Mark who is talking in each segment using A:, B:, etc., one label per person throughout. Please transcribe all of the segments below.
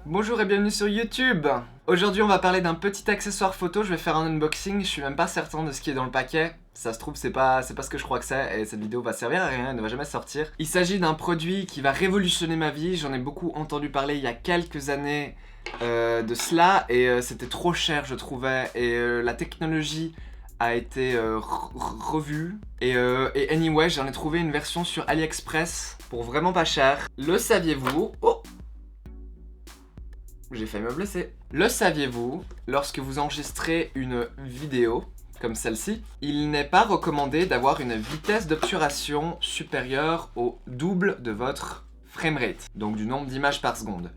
A: Bonjour et bienvenue sur YouTube. Aujourd'hui on va parler d'un petit accessoire photo, je vais faire un unboxing, je suis même pas certain de ce qui est dans le paquet. Ça se trouve c'est pas ce que je crois que c'est et cette vidéo va servir à rien, elle ne va jamais sortir. Il s'agit d'un produit qui va révolutionner ma vie, j'en ai beaucoup entendu parler il y a quelques années de cela et c'était trop cher je trouvais et la technologie a été revue et anyway j'en ai trouvé une version sur AliExpress pour vraiment pas cher. Le saviez-vous? Oh, j'ai failli me blesser. Le saviez-vous, lorsque vous enregistrez une vidéo comme celle-ci, il n'est pas recommandé d'avoir une vitesse d'obturation supérieure au double de votre framerate, donc du nombre d'images par seconde.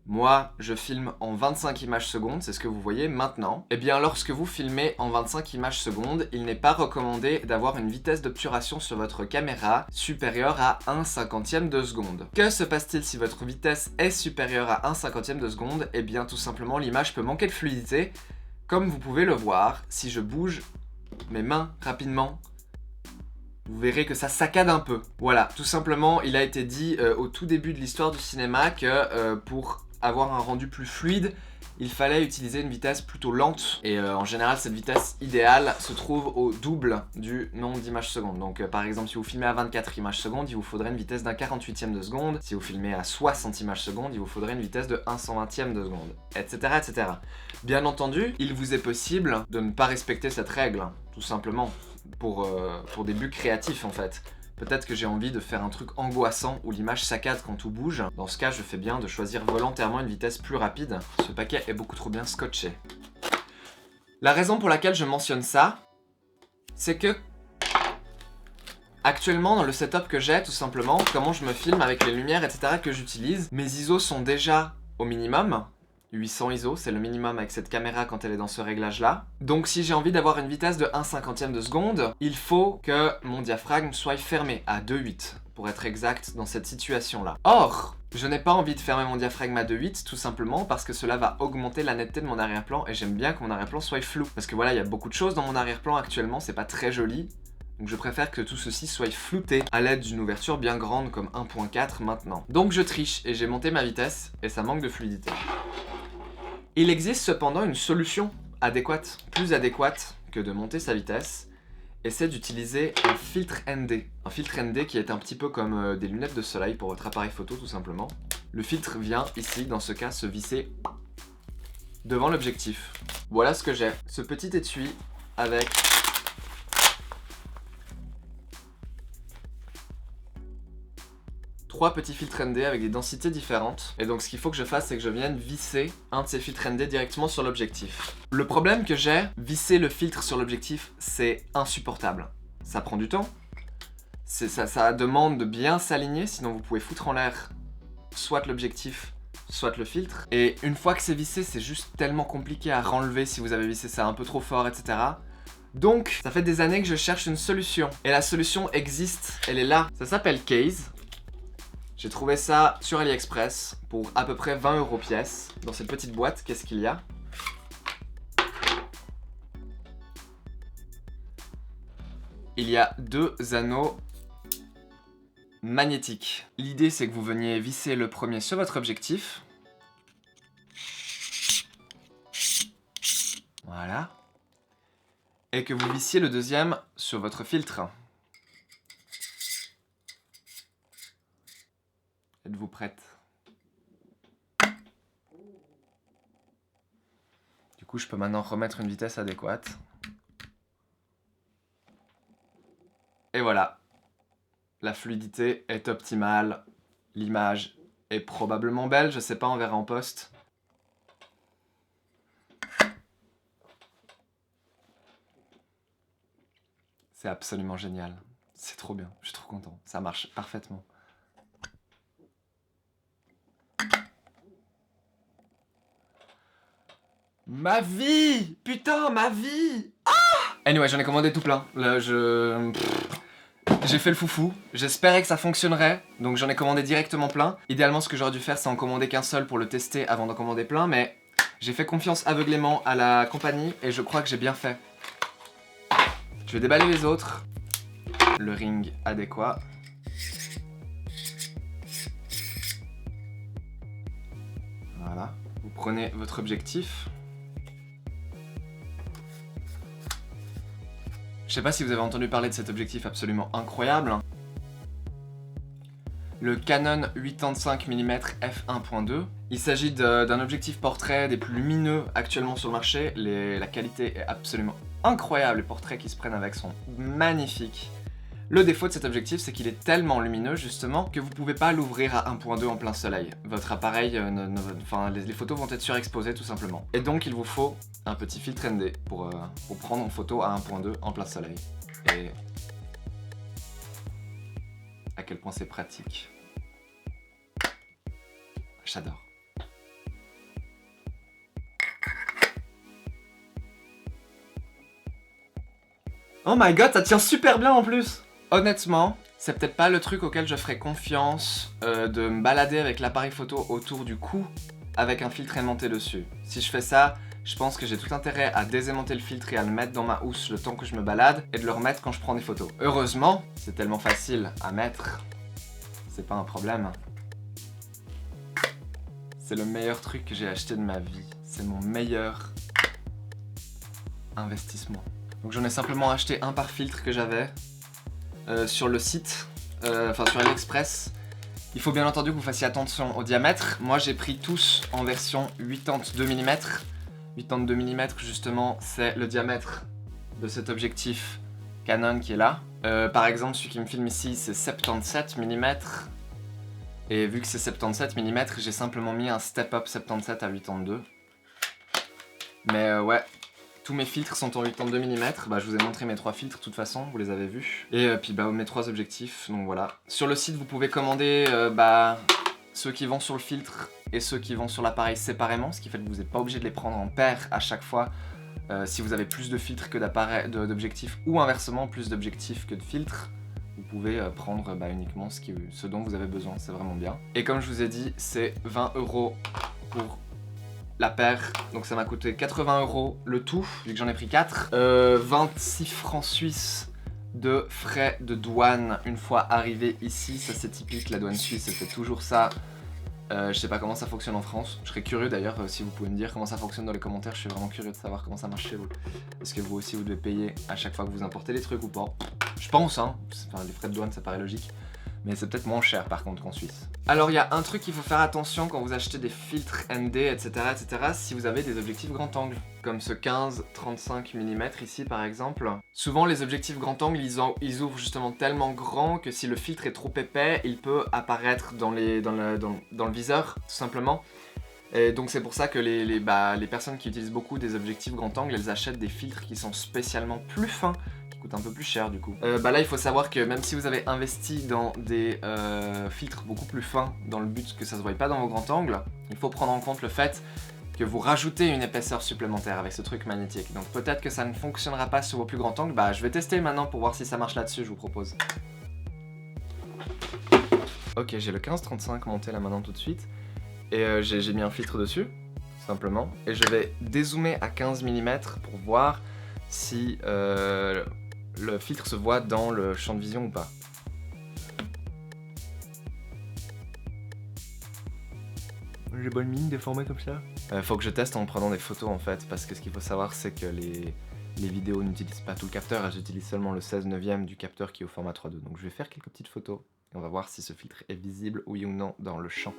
A: Moi, je filme en 25 images secondes, c'est ce que vous voyez maintenant. Et bien, lorsque vous filmez en 25 images secondes, il n'est pas recommandé d'avoir une vitesse d'obturation sur votre caméra supérieure à 1/50 de seconde. Que se passe-t-il si votre vitesse est supérieure à 1/50 de seconde? Eh bien, tout simplement, l'image peut manquer de fluidité. Comme vous pouvez le voir, si je bouge mes mains rapidement, vous verrez que ça saccade un peu. Voilà, tout simplement, il a été dit au tout début de l'histoire du cinéma que pour avoir un rendu plus fluide, il fallait utiliser une vitesse plutôt lente. Et en général, cette vitesse idéale se trouve au double du nombre d'images secondes. Donc par exemple, si vous filmez à 24 images secondes, il vous faudrait une vitesse d'1/48e de seconde. Si vous filmez à 60 images secondes, il vous faudrait une vitesse de 1/120e de seconde, etc., etc. Bien entendu, il vous est possible de ne pas respecter cette règle, tout simplement, pour des buts créatifs en fait. Peut-être que j'ai envie de faire un truc angoissant où l'image saccade quand tout bouge. Dans ce cas, je fais bien de choisir volontairement une vitesse plus rapide. Ce paquet est beaucoup trop bien scotché. La raison pour laquelle je mentionne ça, c'est que actuellement dans le setup que j'ai, tout simplement, comment je me filme avec les lumières, etc. que j'utilise, mes ISO sont déjà au minimum. 800 ISO, c'est le minimum avec cette caméra quand elle est dans ce réglage-là. Donc si j'ai envie d'avoir une vitesse de 1/50e de seconde, il faut que mon diaphragme soit fermé à 2.8, pour être exact dans cette situation-là. Or, je n'ai pas envie de fermer mon diaphragme à 2.8, tout simplement parce que cela va augmenter la netteté de mon arrière-plan, et j'aime bien que mon arrière-plan soit flou. Parce que voilà, il y a beaucoup de choses dans mon arrière-plan actuellement, c'est pas très joli. Donc je préfère que tout ceci soit flouté à l'aide d'une ouverture bien grande comme 1.4 maintenant. Donc je triche et j'ai monté ma vitesse, et ça manque de fluidité. Il existe cependant une solution adéquate, plus adéquate que de monter sa vitesse, et c'est d'utiliser un filtre ND. Un filtre ND qui est un petit peu comme des lunettes de soleil pour votre appareil photo tout simplement. Le filtre vient ici, dans ce cas, se visser devant l'objectif. Voilà ce que j'ai. Ce petit étui avec trois petits filtres ND avec des densités différentes. Et donc ce qu'il faut que je fasse, c'est que je vienne visser un de ces filtres ND directement sur l'objectif. Le problème que j'ai, visser le filtre sur l'objectif, c'est insupportable. Ça prend du temps. Ça demande de bien s'aligner, sinon vous pouvez foutre en l'air soit l'objectif, soit le filtre. Et une fois que c'est vissé, c'est juste tellement compliqué à renlever si vous avez vissé ça un peu trop fort, etc. Donc, ça fait des années que je cherche une solution. Et la solution existe, elle est là. Ça s'appelle Case. J'ai trouvé ça sur AliExpress pour à peu près 20 € pièce. Dans cette petite boîte, qu'est-ce qu'il y a? Il y a deux anneaux magnétiques. L'idée, c'est que vous veniez visser le premier sur votre objectif. Voilà. Et que vous vissiez le deuxième sur votre filtre. Êtes-vous prête? Du coup, je peux maintenant remettre une vitesse adéquate. Et voilà. La fluidité est optimale. L'image est probablement belle, je sais pas, on verra en post. C'est absolument génial. C'est trop bien, je suis trop content. Ça marche parfaitement. Ma vie! Putain, ma vie! Ah! Anyway, j'en ai commandé tout plein. Là, j'ai fait le foufou. J'espérais que ça fonctionnerait, donc j'en ai commandé directement plein. Idéalement, ce que j'aurais dû faire, c'est en commander qu'un seul pour le tester avant d'en commander plein, mais j'ai fait confiance aveuglément à la compagnie et je crois que j'ai bien fait. Je vais déballer les autres. Le ring adéquat. Voilà. Vous prenez votre objectif. Je sais pas si vous avez entendu parler de cet objectif absolument incroyable. Le Canon 85 mm f1.2. Il s'agit d'un objectif portrait des plus lumineux actuellement sur le marché. La qualité est absolument incroyable. Les portraits qui se prennent avec sont magnifiques. Le défaut de cet objectif, c'est qu'il est tellement lumineux justement que vous pouvez pas l'ouvrir à 1.2 en plein soleil. Votre appareil, les photos vont être surexposées tout simplement. Et donc il vous faut un petit filtre ND pour prendre en photo à 1.2 en plein soleil. Et à quel point c'est pratique. J'adore. Oh my god, ça tient super bien en plus! Honnêtement, c'est peut-être pas le truc auquel je ferais confiance de me balader avec l'appareil photo autour du cou avec un filtre aimanté dessus. Si je fais ça, je pense que j'ai tout intérêt à désaimanter le filtre et à le mettre dans ma housse le temps que je me balade et de le remettre quand je prends des photos. Heureusement, c'est tellement facile à mettre, c'est pas un problème. C'est le meilleur truc que j'ai acheté de ma vie. C'est mon meilleur investissement. Donc j'en ai simplement acheté un par filtre que j'avais sur le site, sur AliExpress. Il faut bien entendu que vous fassiez attention au diamètre. Moi j'ai pris tous en version 82 mm. 82 mm justement c'est le diamètre de cet objectif Canon qui est là. Par exemple celui qui me filme ici c'est 77 mm. Et vu que c'est 77 mm, j'ai simplement mis un step up 77 à 82. Mais ouais, tous mes filtres sont en 82 mm. Bah, je vous ai montré mes 3 filtres de toute façon, vous les avez vus. Et puis bah, mes 3 objectifs, donc voilà. Sur le site, vous pouvez commander ceux qui vont sur le filtre et ceux qui vont sur l'appareil séparément, ce qui fait que vous n'êtes pas obligé de les prendre en paire à chaque fois. Si vous avez plus de filtres que d'objectifs, ou inversement, plus d'objectifs que de filtres. Vous pouvez prendre uniquement ce dont vous avez besoin, c'est vraiment bien. Et comme je vous ai dit, c'est 20 € pour la paire, donc ça m'a coûté 80 € le tout, vu que j'en ai pris 4. 26 francs suisses de frais de douane une fois arrivé ici, ça c'est typique, la douane suisse elle fait toujours ça. Je sais pas comment ça fonctionne en France, je serais curieux d'ailleurs si vous pouvez me dire comment ça fonctionne dans les commentaires, je suis vraiment curieux de savoir comment ça marche chez vous. Est-ce que vous aussi vous devez payer à chaque fois que vous importez des trucs ou pas? Je pense hein, les frais de douane ça paraît logique, mais c'est peut-être moins cher par contre qu'en Suisse. Alors il y a un truc qu'il faut faire attention quand vous achetez des filtres ND, etc. si vous avez des objectifs grand angle, comme ce 15-35 mm ici par exemple. Souvent les objectifs grand angle ils ouvrent justement tellement grand que si le filtre est trop épais, il peut apparaître dans le viseur tout simplement. Et donc c'est pour ça que les personnes qui utilisent beaucoup des objectifs grand angle, elles achètent des filtres qui sont spécialement plus fins, qui coûtent un peu plus cher du coup. Là il faut savoir que même si vous avez investi dans des filtres beaucoup plus fins, dans le but que ça se voie pas dans vos grands angles, il faut prendre en compte le fait que vous rajoutez une épaisseur supplémentaire avec ce truc magnétique. Donc peut-être que ça ne fonctionnera pas sur vos plus grands angles. Je vais tester maintenant pour voir si ça marche là-dessus, je vous propose. Ok, j'ai le 15-35 monté là maintenant tout de suite. Et j'ai mis un filtre dessus, tout simplement. Et je vais dézoomer à 15 mm pour voir si le filtre se voit dans le champ de vision ou pas. J'ai bonne mine déformée comme ça. Faut que je teste en prenant des photos en fait, parce que ce qu'il faut savoir c'est que les vidéos n'utilisent pas tout le capteur, elles utilisent seulement le 16/9 du capteur qui est au format 3.2. Donc je vais faire quelques petites photos et on va voir si ce filtre est visible oui ou non dans le champ.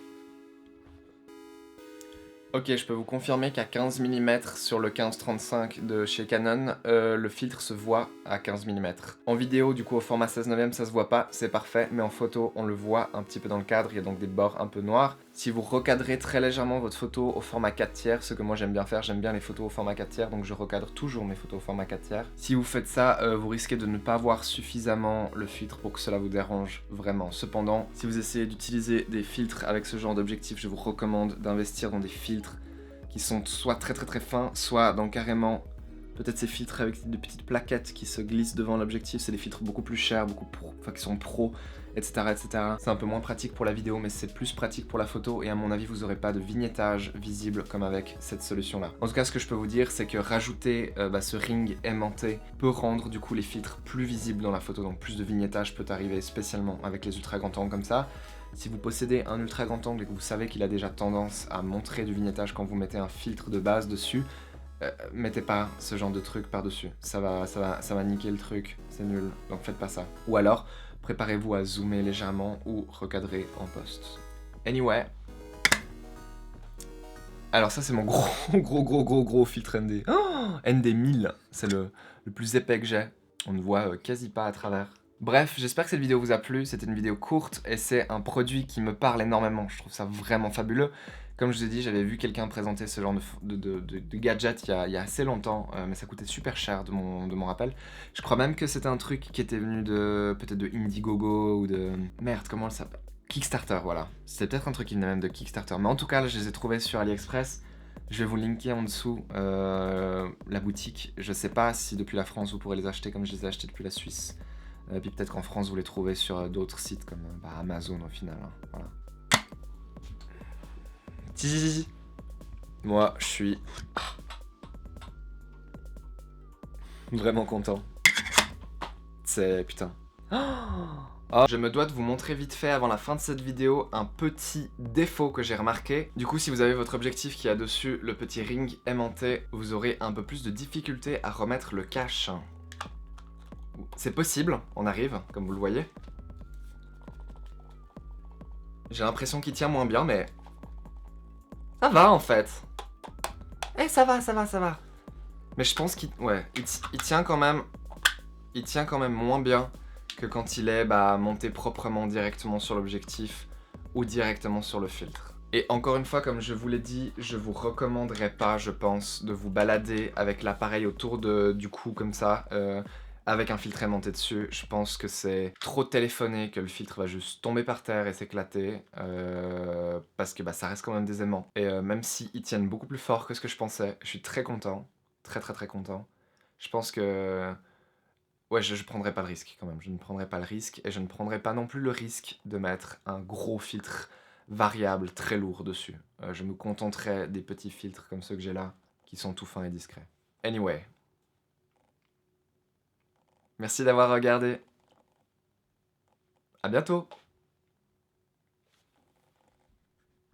A: Ok, je peux vous confirmer qu'à 15 mm sur le 15-35 de chez Canon, le filtre se voit à 15 mm. En vidéo, du coup, au format 16/9, ça se voit pas, c'est parfait, mais en photo, on le voit un petit peu dans le cadre, il y a donc des bords un peu noirs. Si vous recadrez très légèrement votre photo au format 4/3, ce que moi j'aime bien faire, j'aime bien les photos au format 4/3, donc je recadre toujours mes photos au format 4/3. Si vous faites ça, vous risquez de ne pas voir suffisamment le filtre pour que cela vous dérange vraiment. Cependant, si vous essayez d'utiliser des filtres avec ce genre d'objectif, je vous recommande d'investir dans des filtres qui sont soit très fins, soit dans carrément Peut-être ces filtres avec des petites plaquettes qui se glissent devant l'objectif, c'est des filtres beaucoup plus chers, qui sont pro, etc. etc. C'est un peu moins pratique pour la vidéo, mais c'est plus pratique pour la photo, et à mon avis, vous n'aurez pas de vignettage visible comme avec cette solution-là. En tout cas, ce que je peux vous dire, c'est que rajouter ce ring aimanté peut rendre du coup les filtres plus visibles dans la photo, donc plus de vignettage peut arriver, spécialement avec les ultra grands angles comme ça. Si vous possédez un ultra grand angle et que vous savez qu'il a déjà tendance à montrer du vignettage quand vous mettez un filtre de base dessus, mettez pas ce genre de truc par-dessus. Ça va niquer le truc, c'est nul, donc faites pas ça. Ou alors, préparez-vous à zoomer légèrement ou recadrer en post. Anyway. Alors ça c'est mon gros filtre ND. Oh, ND 1000, c'est le plus épais que j'ai. On ne voit quasi pas à travers. Bref, j'espère que cette vidéo vous a plu, c'était une vidéo courte et c'est un produit qui me parle énormément, je trouve ça vraiment fabuleux. Comme je vous ai dit, j'avais vu quelqu'un présenter ce genre de gadget il y a assez longtemps, mais ça coûtait super cher de mon rappel. Je crois même que c'était un truc qui était venu peut-être de Indiegogo ou de... Merde, comment elle s'appelle ? Kickstarter, voilà. C'était peut-être un truc qui venait même de Kickstarter, mais en tout cas, là, je les ai trouvés sur AliExpress. Je vais vous linker en dessous la boutique. Je sais pas si depuis la France vous pourrez les acheter comme je les ai achetés depuis la Suisse. Puis peut-être qu'en France vous les trouvez sur d'autres sites comme Amazon au final. Hein. Voilà. Moi, je suis vraiment content. C'est... putain. Oh, je me dois de vous montrer vite fait avant la fin de cette vidéo un petit défaut que j'ai remarqué. Du coup, si vous avez votre objectif qui a dessus le petit ring aimanté, vous aurez un peu plus de difficulté à remettre le cache. C'est possible, on arrive, comme vous le voyez. J'ai l'impression qu'il tient moins bien, mais... ça va en fait. Eh, ça va. Mais je pense qu'il il tient quand même... il tient quand même moins bien que quand il est monté proprement directement sur l'objectif ou directement sur le filtre. Et encore une fois, comme je vous l'ai dit, je vous recommanderais pas, je pense, de vous balader avec l'appareil autour du cou comme ça, avec un filtre aimanté dessus. Je pense que c'est trop téléphoné, que le filtre va juste tomber par terre et s'éclater, parce que ça reste quand même des aimants. Et même s'ils tiennent beaucoup plus fort que ce que je pensais, je suis très content, très content. Je pense que... ouais, je prendrai pas le risque quand même, je ne prendrai pas le risque, et je ne prendrai pas non plus le risque de mettre un gros filtre variable très lourd dessus. Je me contenterai des petits filtres comme ceux que j'ai là, qui sont tout fins et discrets. Anyway. Merci d'avoir regardé. À bientôt.